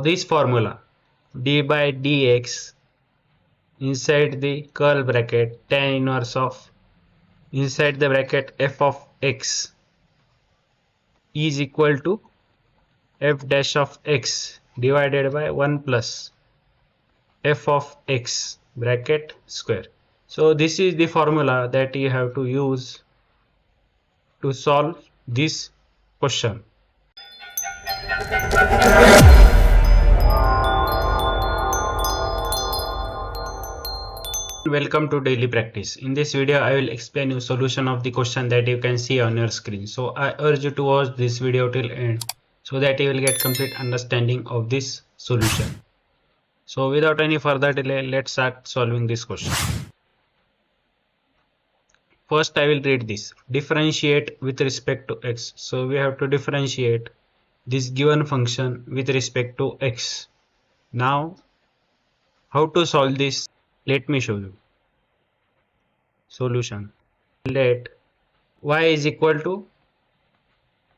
This formula d by dx inside the curl bracket tan inverse of inside the bracket f of x is equal to f dash of x divided by 1 plus f of x bracket square. So this is the formula that you have to use to solve this question. Welcome to daily practice. In this video I will explain you solution of the question that you can see on your screen. So I urge you to watch this video till end so that you will get complete understanding of this solution. So without any further delay, let's start solving this question. First I will read this. Differentiate with respect to x. So we have to differentiate this given function with respect to x. Now how to solve this? Let me show you. Solution. Let y is equal to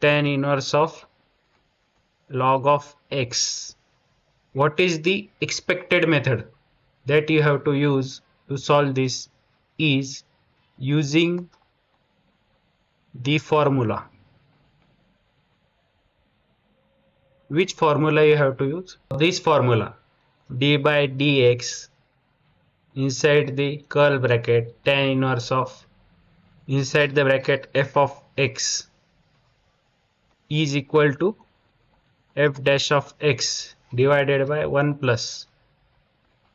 tan inverse of log of x. What is the expected method that you have to use to solve this is using the formula. Which formula you have to use? This formula d by dx inside the curl bracket tan inverse of inside the bracket f of x is equal to f dash of x divided by 1 plus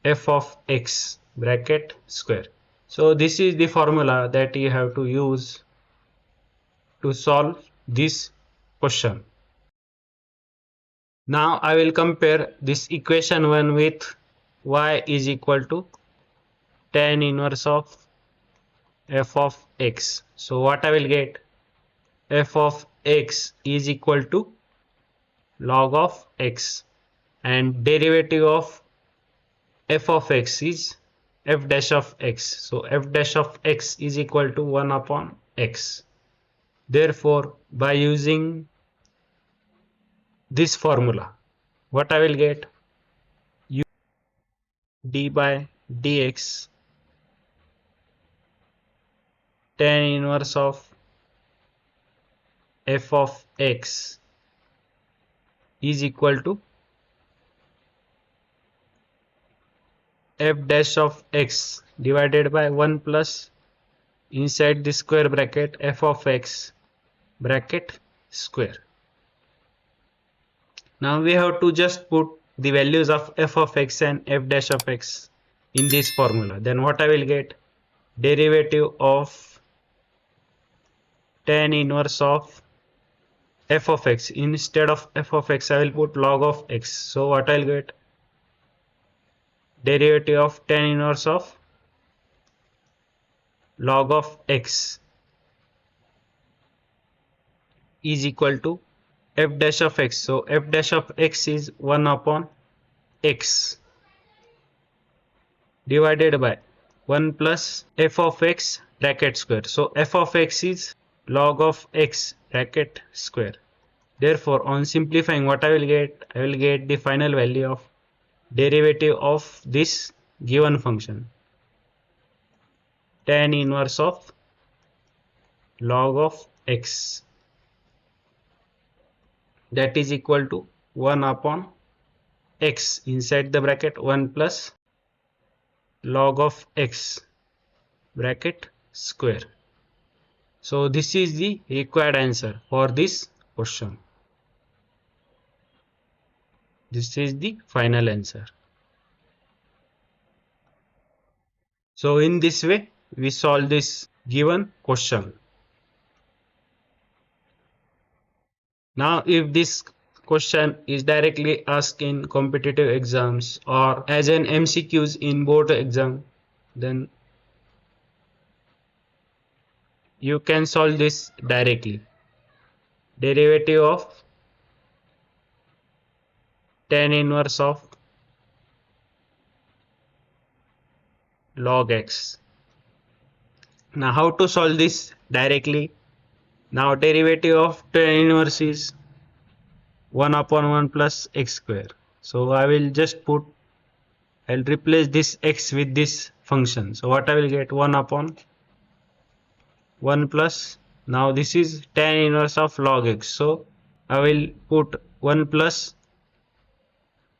f of x bracket square. So this is the formula that you have to use to solve this question. Now I will compare this equation 1 with y is equal to tan inverse of f of x. So what I will get? F of x is equal to log of x and derivative of f of x is f dash of x. So f dash of x is equal to 1 upon x. Therefore by using this formula, what I will get? D by dx tan inverse of f of x is equal to f dash of x divided by 1 plus inside the square bracket f of x bracket square. Now we have to just put the values of f of x and f dash of x in this formula. Then what I will get? Derivative of tan inverse of f of x. Instead of f of x I will put log of x. So what I will get? Derivative of tan inverse of log of x is equal to f dash of x. So f dash of x is 1 upon x divided by 1 plus f of x bracket square. So f of x is log of x bracket square. Therefore on simplifying, what I will get? I will get the final value of derivative of this given function, tan inverse of log of x, that is equal to 1 upon x inside the bracket 1 plus log of x bracket square. So this is the required answer for this question. This is the final answer. So in this way we solve this given question. Now if this question is directly asked in competitive exams or as an MCQs in board exam, then you can solve this directly. Derivative of tan inverse of log x. Now how to solve this directly? Now derivative of tan inverse is 1 upon 1 plus x square. So I'll replace this x with this function. So what I will get, 1 upon 1 plus, now this is tan inverse of log x. So I will put 1 plus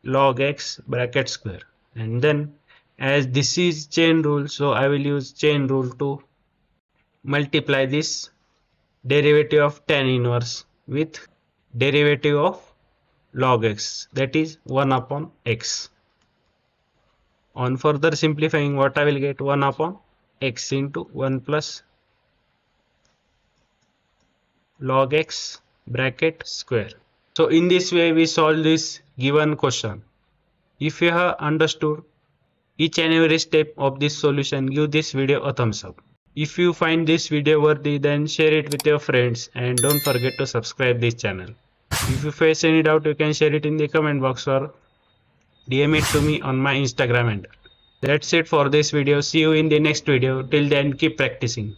log x bracket square, and then as this is chain rule, so I will use chain rule to multiply this derivative of tan inverse with derivative of log x, that is 1 upon x. On further simplifying, what I will get, 1 upon x into 1 plus log x bracket square. So in this way we solve this given question. If you have understood each and every step of this solution, give this video a thumbs up. If you find this video worthy, then share it with your friends and don't forget to subscribe this channel. If you face any doubt, you can share it in the comment box or DM it to me on my Instagram handle. That's it for this video. See you in the next video. Till then, keep practicing.